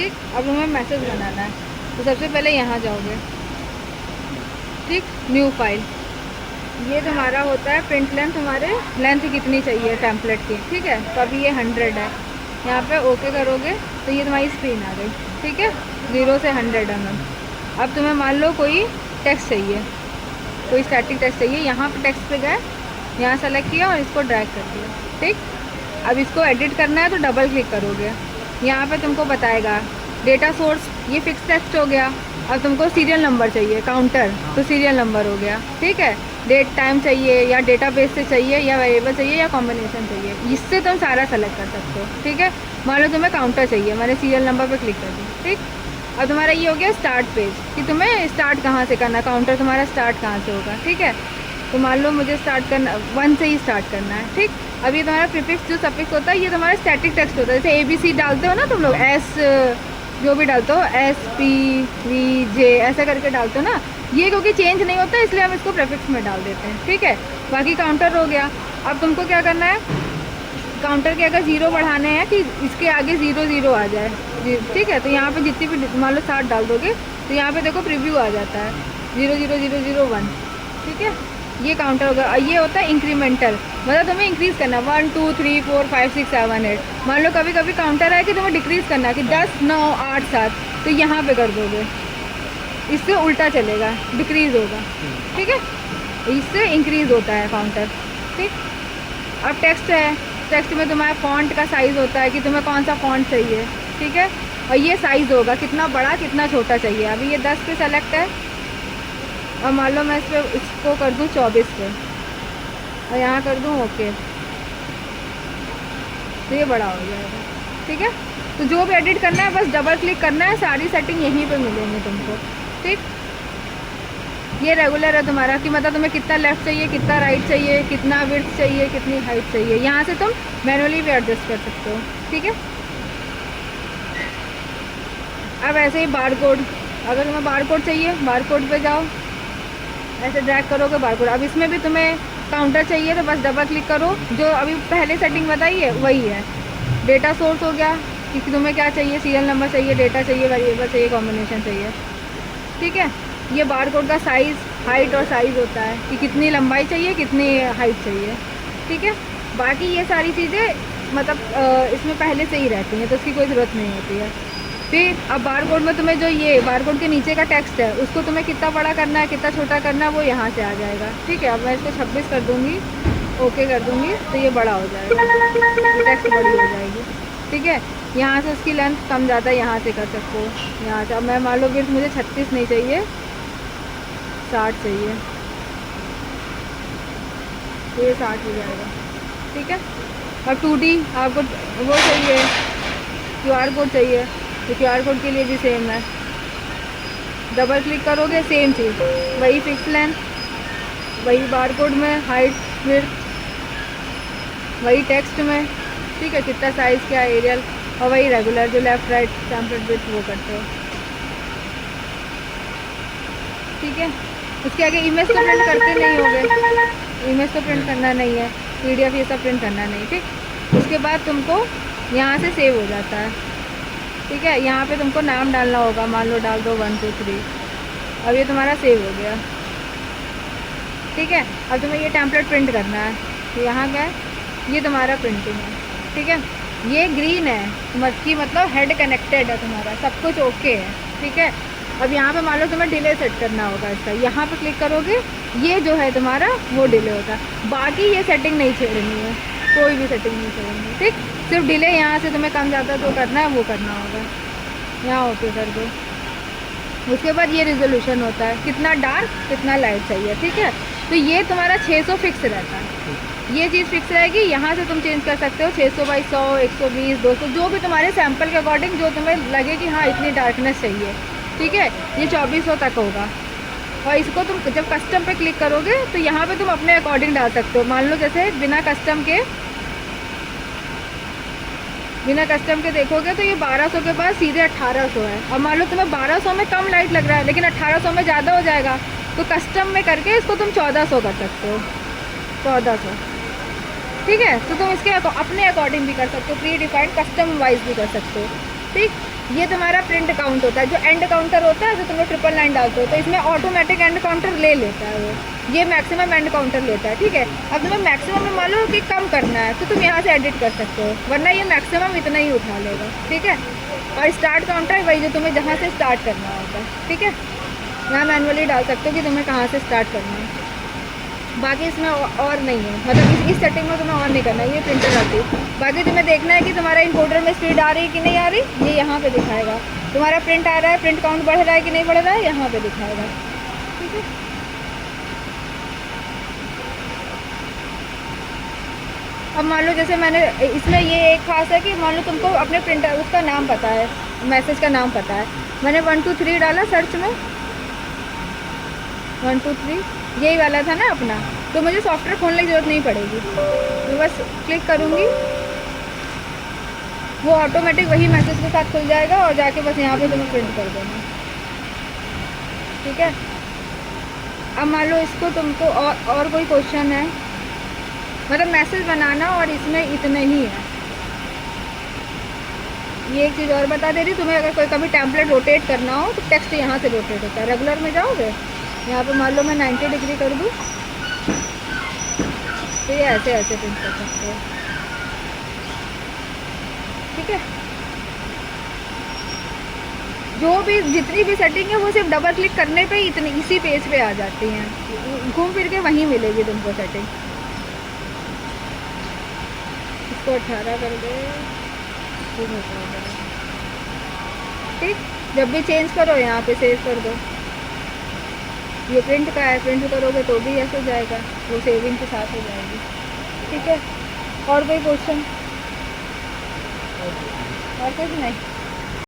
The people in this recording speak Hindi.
ठीक, अब हमें मैसेज बनाना है। तो सबसे पहले यहाँ जाओगे, ठीक, न्यू फाइल। ये तुम्हारा होता है प्रिंट लेंथ, हमारे लेंथ कितनी चाहिए टेम्पलेट की, ठीक है। तो अभी ये 100 है, यहाँ पे ओके करोगे तो ये तुम्हारी स्क्रीन आ गई, ठीक है। 0 से 100 mm। अब तुम्हें मान लो कोई टेक्स्ट चाहिए, कोई स्टैटिक टेक्स्ट चाहिए, यहाँ पे टेक्स्ट पे गए, यहाँ सेलेक्ट किया और इसको ड्रैग कर दिया, ठीक। अब इसको एडिट करना है तो डबल क्लिक करोगे, यहाँ पे तुमको बताएगा डेटा सोर्स, ये फिक्स टेक्स्ट हो गया। अब तुमको सीरियल नंबर चाहिए, काउंटर, तो सीरियल नंबर हो गया, ठीक है। डेट टाइम चाहिए या डेटाबेस से चाहिए या वेरिएबल चाहिए या कॉम्बिनेशन चाहिए, इससे तुम सारा सेलेक्ट कर सकते हो, ठीक है। मान लो तुम्हें काउंटर चाहिए, मैंने सीरियल नंबर पे क्लिक कर दी, ठीक। अब तुम्हारा ये हो गया स्टार्ट पेज कि तुम्हें स्टार्ट कहाँ से करना, काउंटर तुम्हारा स्टार्ट कहाँ से होगा, ठीक है। तो मान लो मुझे स्टार्ट करना 1 से ही स्टार्ट करना है, ठीक। अब ये तुम्हारा प्रीफिक्स जो सफिक्स होता है ये तुम्हारा स्टैटिक टेक्स्ट होता है, जैसे ABC डालते हो ना तुम लोग, एस जो भी डालते हो, SPVJ ऐसा करके डालते हो ना, ये क्योंकि चेंज नहीं होता इसलिए हम इसको प्रीफिक्स में डाल देते हैं, ठीक है। बाकी काउंटर हो गया। अब तुमको क्या करना है, काउंटर के अगर 0 बढ़ाने हैं कि इसके आगे 00 आ जाए, ठीक है। तो यहाँ पे जितनी भी मान लो 60 डाल दोगे तो यहाँ पे देखो प्रीव्यू आ जाता है 00001, ठीक है। ये काउंटर होगा। और ये होता है इंक्रीमेंटल, मतलब तुम्हें इंक्रीज़ करना 1 2 3 4 5 6 7 8। मान लो कभी कभी काउंटर है कि तुम्हें डिक्रीज़ करना है कि 10 9 8 7, तो यहाँ पे कर दोगे, इससे उल्टा चलेगा, डिक्रीज़ होगा, ठीक है। इससे इंक्रीज़ होता है काउंटर, ठीक। अब टेक्स्ट है, टेक्स्ट में तुम्हारा फॉन्ट का साइज़ होता है कि तुम्हें कौन सा फॉन्ट चाहिए, ठीक है। और ये साइज़ होगा कितना बड़ा कितना छोटा चाहिए। अभी ये 10 पे सेलेक्ट है और मान लो मैं इसको कर दूँ 24 पे और यहाँ कर दूँ ओके, तो ये बड़ा हो जाएगा, ठीक है। तो जो भी एडिट करना है बस डबल क्लिक करना है, सारी सेटिंग यहीं पे मिलेंगे तुमको, ठीक। ये रेगुलर है तुम्हारा कि मतलब तुम्हें कितना लेफ़्ट चाहिए, कितना राइट चाहिए, कितना विड्थ चाहिए, कितनी हाइट चाहिए, यहाँ से तुम मैनुअली भी एडजस्ट कर सकते हो, ठीक है। अब ऐसे ही बार कोड, अगर तुम्हें बार कोड चाहिए बार कोड पे जाओ, ऐसे ड्रैग करोगे बार कोड। अब इसमें भी तुम्हें काउंटर चाहिए तो बस डबल क्लिक करो, जो अभी पहले सेटिंग बताई है वही है। डेटा सोर्स हो गया कि तुम्हें क्या चाहिए, सीरियल नंबर चाहिए, डेटा चाहिए, वेरिएबल चाहिए, कॉम्बिनेशन चाहिए, ठीक है। ये बार कोड का साइज़, हाइट और साइज़ होता है कि कितनी लंबाई चाहिए, कितनी हाइट चाहिए, ठीक है। बाकी ये सारी चीज़ें मतलब इसमें पहले से ही रहती हैं तो उसकी कोई ज़रूरत नहीं होती है। फिर अब बार कोड में तुम्हें जो ये बार कोड के नीचे का टेक्स्ट है उसको तुम्हें कितना बड़ा करना है कितना छोटा करना है वो यहाँ से आ जाएगा, ठीक है। अब मैं इसको 26 कर दूँगी, ओके कर दूँगी तो ये बड़ा हो जाएगा, टेक्स्ट बड़ी हो जाएगी, ठीक है। यहाँ से उसकी लेंथ कम ज़्यादा यहाँ से कर सकते हो, यहाँ से। अब मैं मान लो विड्थ मुझे 36 नहीं चाहिए, 60 चाहिए, तो ये 60 हो जाएगा, ठीक है। अब 2D आपको वो चाहिए, QR कोड चाहिए, तो QR कोड के लिए भी सेम है, डबल क्लिक करोगे सेम चीज़, वही फिक्स लेंथ, वही बार कोड में हाइट विड्थ, वही टेक्स्ट में, ठीक है, कितना साइज़ क्या एरियल, और वही रेगुलर जो लेफ़्ट राइट टेम्पलेट विड्थ वो करते हो, ठीक है। उसके आगे इमेज तो प्रिंट करते नहीं होगे, इमेज तो प्रिंट करना नहीं है, PDF ये सब प्रिंट करना नहीं, ठीक। उसके बाद तुमको यहाँ से सेव हो जाता है, ठीक है। यहाँ पे तुमको नाम डालना होगा, मान लो डाल दो 1 2 3, अब ये तुम्हारा सेव हो गया, ठीक है। अब तुम्हें ये टेम्पलेट प्रिंट करना है, तो यहाँ क्या है, ये तुम्हारा प्रिंटिंग है, ठीक है। ये ग्रीन है कि मतलब हेड कनेक्टेड है तुम्हारा, सब कुछ ओके है, ठीक है। अब यहाँ पे मान लो तुम्हें डिले सेट करना होगा इसका, यहाँ पे क्लिक करोगे ये जो है तुम्हारा वो डिले होता है, बाकी ये सेटिंग नहीं छेड़नी है, कोई भी सेटिंग नहीं छेड़नी, ठीक। सिर्फ डिले यहाँ से तुम्हें कम ज़्यादा जो करना है वो करना होगा, यहाँ ओके कर दो। उसके बाद ये रिजोल्यूशन होता है, कितना डार्क कितना लाइट चाहिए, ठीक है। तो ये तुम्हारा 600 फिक्स रहता है, ये चीज़ फिक्स रहेगी। यहाँ से तुम चेंज कर सकते हो 600 बाई 100 120 200, जो भी तुम्हारे सैम्पल के अकॉर्डिंग जो तुम्हें लगे कि हाँ इतनी डार्कनेस चाहिए, ठीक है। ये 2400 तक होगा। और इसको तुम जब कस्टम पे क्लिक करोगे तो यहाँ पे तुम अपने अकॉर्डिंग डाल सकते हो। मान लो जैसे बिना कस्टम के देखोगे तो ये 1200 के बाद सीधे 1800 है। और मान लो तुम्हें 1200 में कम लाइट लग रहा है लेकिन 1800 में ज़्यादा हो जाएगा, तो कस्टम में करके इसको तुम 1400 कर सकते हो, 1400, ठीक है। तो तुम इसके अपने अकॉर्डिंग भी कर सकते हो, प्री डिफाइंड कस्टम वाइज भी कर सकते हो, ठीक, ये तुम्हारा प्रिंट काउंट होता है। जो एंड काउंटर होता है, जो तुम लोग 999 डालते हो, तो इसमें ऑटोमेटिक एंड काउंटर ले लेता है वो, ये मैक्सिमम एंड काउंटर लेता है। ठीक है, अब तुम्हें मैक्सिमम में मान लो कि कम करना है तो तुम यहाँ से एडिट कर सकते हो, वरना ये मैक्सिमम इतना ही उठा लेगा। ठीक है, और स्टार्ट काउंटर वही जो तुम्हें जहाँ से स्टार्ट करना होता है। ठीक है, यहाँ मैनुअली डाल सकते हो कि तुम्हें कहाँ से स्टार्ट करना है, बाकी इसमें और नहीं है, मतलब इस सेटिंग में तुम्हें और नहीं करना है, ये प्रिंटर आती है। बाकी तुम्हें देखना है कि तुम्हारा इंपोर्टर में स्पीड आ रही है कि नहीं आ रही, ये यहाँ पे दिखाएगा। तुम्हारा प्रिंट आ रहा है, प्रिंट काउंट बढ़ रहा है कि नहीं बढ़ रहा है, यहाँ पे दिखाएगा। ठीक है, अब मान लो जैसे मैंने इसमें ये एक खास है कि मान लो तुमको अपने प्रिंटर उसका नाम पता है, मैसेज का नाम पता है, मैंने 123 डाला सर्च में, 123 यही वाला था ना अपना, तो मुझे सॉफ्टवेयर खोलने की ज़रूरत नहीं पड़ेगी, तो बस क्लिक करूँगी, वो ऑटोमेटिक वही मैसेज के साथ खुल जाएगा और जाके बस यहाँ पे तुम्हें प्रिंट कर देना। ठीक है, अब मान लो इसको तुमको और कोई क्वेश्चन है, मतलब मैसेज बनाना और इसमें इतना ही है। ये एक चीज़ और बता दे रही, तुम्हें अगर कोई कभी टेम्पलेट रोटेट करना हो तो टेक्स्ट यहाँ से रोटेट होता है। रेगुलर में जाओगे, यहाँ पे मान लो मैं 90 डिग्री कर दूँ तो ये ऐसे ऐसे प्रिंट कर सकते हो। ठीक है, जो भी जितनी भी सेटिंग है वो सिर्फ डबल क्लिक करने पे इतनी इसी पेज पे आ जाती हैं, घूम फिर के वहीं मिलेगी तुमको सेटिंग। इसको 18 कर दे, ठीक, जब भी चेंज करो यहाँ पे सेव कर दो। ये प्रिंट का है, प्रिंट करोगे तो भी ऐसे जाएगा, वो सेविंग के साथ हो जाएगी। ठीक है, और कोई क्वेश्चन? और कुछ नहीं।